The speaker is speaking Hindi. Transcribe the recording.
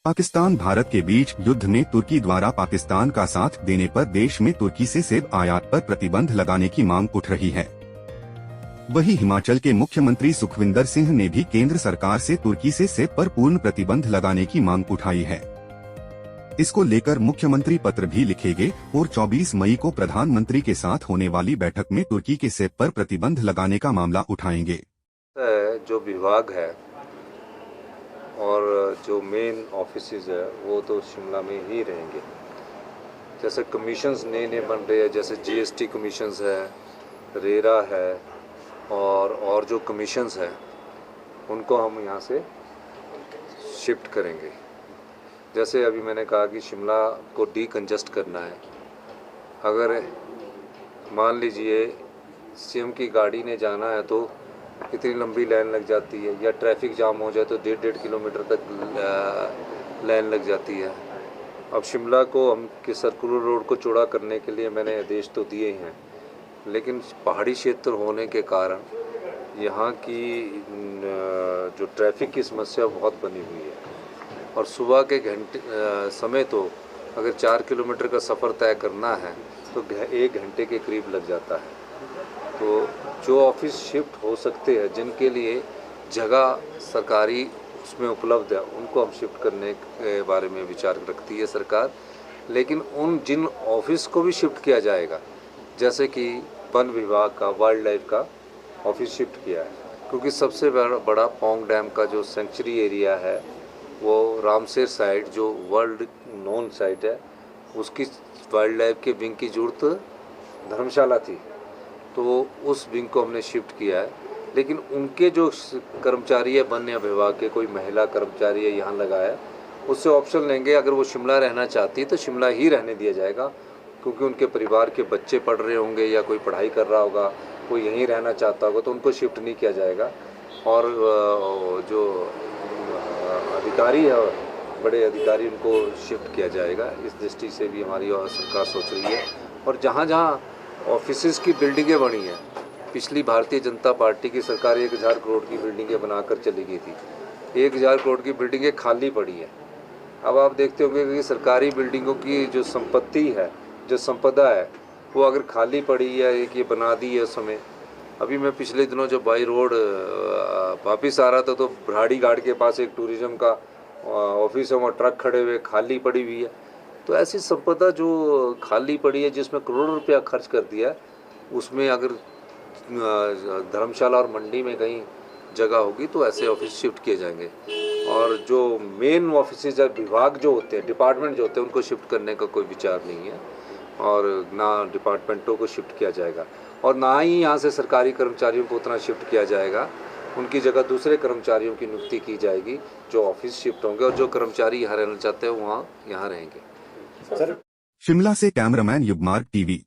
पाकिस्तान भारत के बीच युद्ध में तुर्की द्वारा पाकिस्तान का साथ देने पर देश में तुर्की से सेब आयात पर प्रतिबंध लगाने की मांग उठ रही है। वहीं हिमाचल के मुख्यमंत्री सुखविंदर सिंह ने भी केंद्र सरकार से तुर्की से सेब पर पूर्ण प्रतिबंध लगाने की मांग उठाई है। इसको लेकर मुख्यमंत्री पत्र भी लिखेंगे और 24 मई को प्रधानमंत्री के साथ होने वाली बैठक में तुर्की के सेब पर प्रतिबंध लगाने का मामला उठाएंगे। जो विभाग है और जो मेन ऑफिसेज है वो तो शिमला में ही रहेंगे। जैसे कमीशंस नए नए बन रहे हैं, जैसे जीएसटी कमीशंस है, रेरा है और जो कमीशंस है उनको हम यहाँ से शिफ्ट करेंगे। जैसे अभी मैंने कहा कि शिमला को डीकंजस्ट करना है। अगर मान लीजिए सीएम की गाड़ी ने जाना है तो इतनी लंबी लाइन लग जाती है, या ट्रैफिक जाम हो जाए तो 1.5 किलोमीटर तक लाइन लग जाती है। अब शिमला को हम कि सर्कुलर रोड को चौड़ा करने के लिए मैंने आदेश तो दिए हैं, लेकिन पहाड़ी क्षेत्र होने के कारण यहाँ की जो ट्रैफिक की समस्या बहुत बनी हुई है और सुबह के समय तो अगर 4 किलोमीटर का सफ़र तय करना है तो 1 घंटे के करीब लग जाता है। तो जो ऑफिस शिफ्ट हो सकते हैं, जिनके लिए जगह सरकारी उसमें उपलब्ध है, उनको हम शिफ्ट करने के बारे में विचार रखती है सरकार। लेकिन उन जिन ऑफिस को भी शिफ्ट किया जाएगा, जैसे कि वन विभाग का, वाइल्ड लाइफ का ऑफिस शिफ्ट किया है, क्योंकि सबसे बड़ा पौंग डैम का जो सेंचुरी एरिया है वो रामसेर साइड जो वर्ल्ड नोन साइट है, उसकी वाइल्ड लाइफ के विंग की जरूरत धर्मशाला थी, तो उस विंग को हमने शिफ्ट किया है। लेकिन उनके जो कर्मचारी है वन विभाग के, कोई महिला कर्मचारी है यहाँ लगाया, उससे ऑप्शन लेंगे। अगर वो शिमला रहना चाहती है तो शिमला ही रहने दिया जाएगा, क्योंकि उनके परिवार के बच्चे पढ़ रहे होंगे या कोई पढ़ाई कर रहा होगा, कोई यहीं रहना चाहता होगा, तो उनको शिफ्ट नहीं किया जाएगा। और जो अधिकारी है, बड़े अधिकारी, उनको शिफ्ट किया जाएगा। इस दृष्टि से भी हमारी सरकार सोच रही है। और जहाँ जहाँ ऑफिसेज की बिल्डिंगें बनी हैं, पिछली भारतीय जनता पार्टी की सरकार 1000 करोड़ की बिल्डिंगें बनाकर चली गई थी। 1000 करोड़ की बिल्डिंगें खाली पड़ी हैं। अब आप देखते होंगे कि सरकारी बिल्डिंगों की जो संपत्ति है, जो संपदा है, वो अगर खाली पड़ी है, एक ये बना दी है उस समय। अभी मैं पिछले दिनों जब बाई रोड वापिस आ रहा था तो ब्राड़ी घाट के पास एक टूरिज्म का ऑफिस है, वहाँ ट्रक खड़े हुए खाली पड़ी हुई है। तो ऐसी संपदा जो खाली पड़ी है, जिसमें करोड़ों रुपया खर्च कर दिया है, उसमें अगर धर्मशाला और मंडी में कहीं जगह होगी तो ऐसे ऑफिस शिफ्ट किए जाएंगे। और जो मेन ऑफिस या विभाग जो होते हैं, डिपार्टमेंट जो होते हैं, उनको शिफ्ट करने का कोई विचार नहीं है, और ना डिपार्टमेंटों को शिफ्ट किया जाएगा, और ना ही यहाँ से सरकारी कर्मचारियों को उतना शिफ्ट किया जाएगा। उनकी जगह दूसरे कर्मचारियों की नियुक्ति की जाएगी जो ऑफिस शिफ्ट होंगे, और जो कर्मचारी यहाँ रहना चाहते हैं वहाँ यहाँ रहेंगे। शिमला से कैमरामैन युगमार्ग टीवी।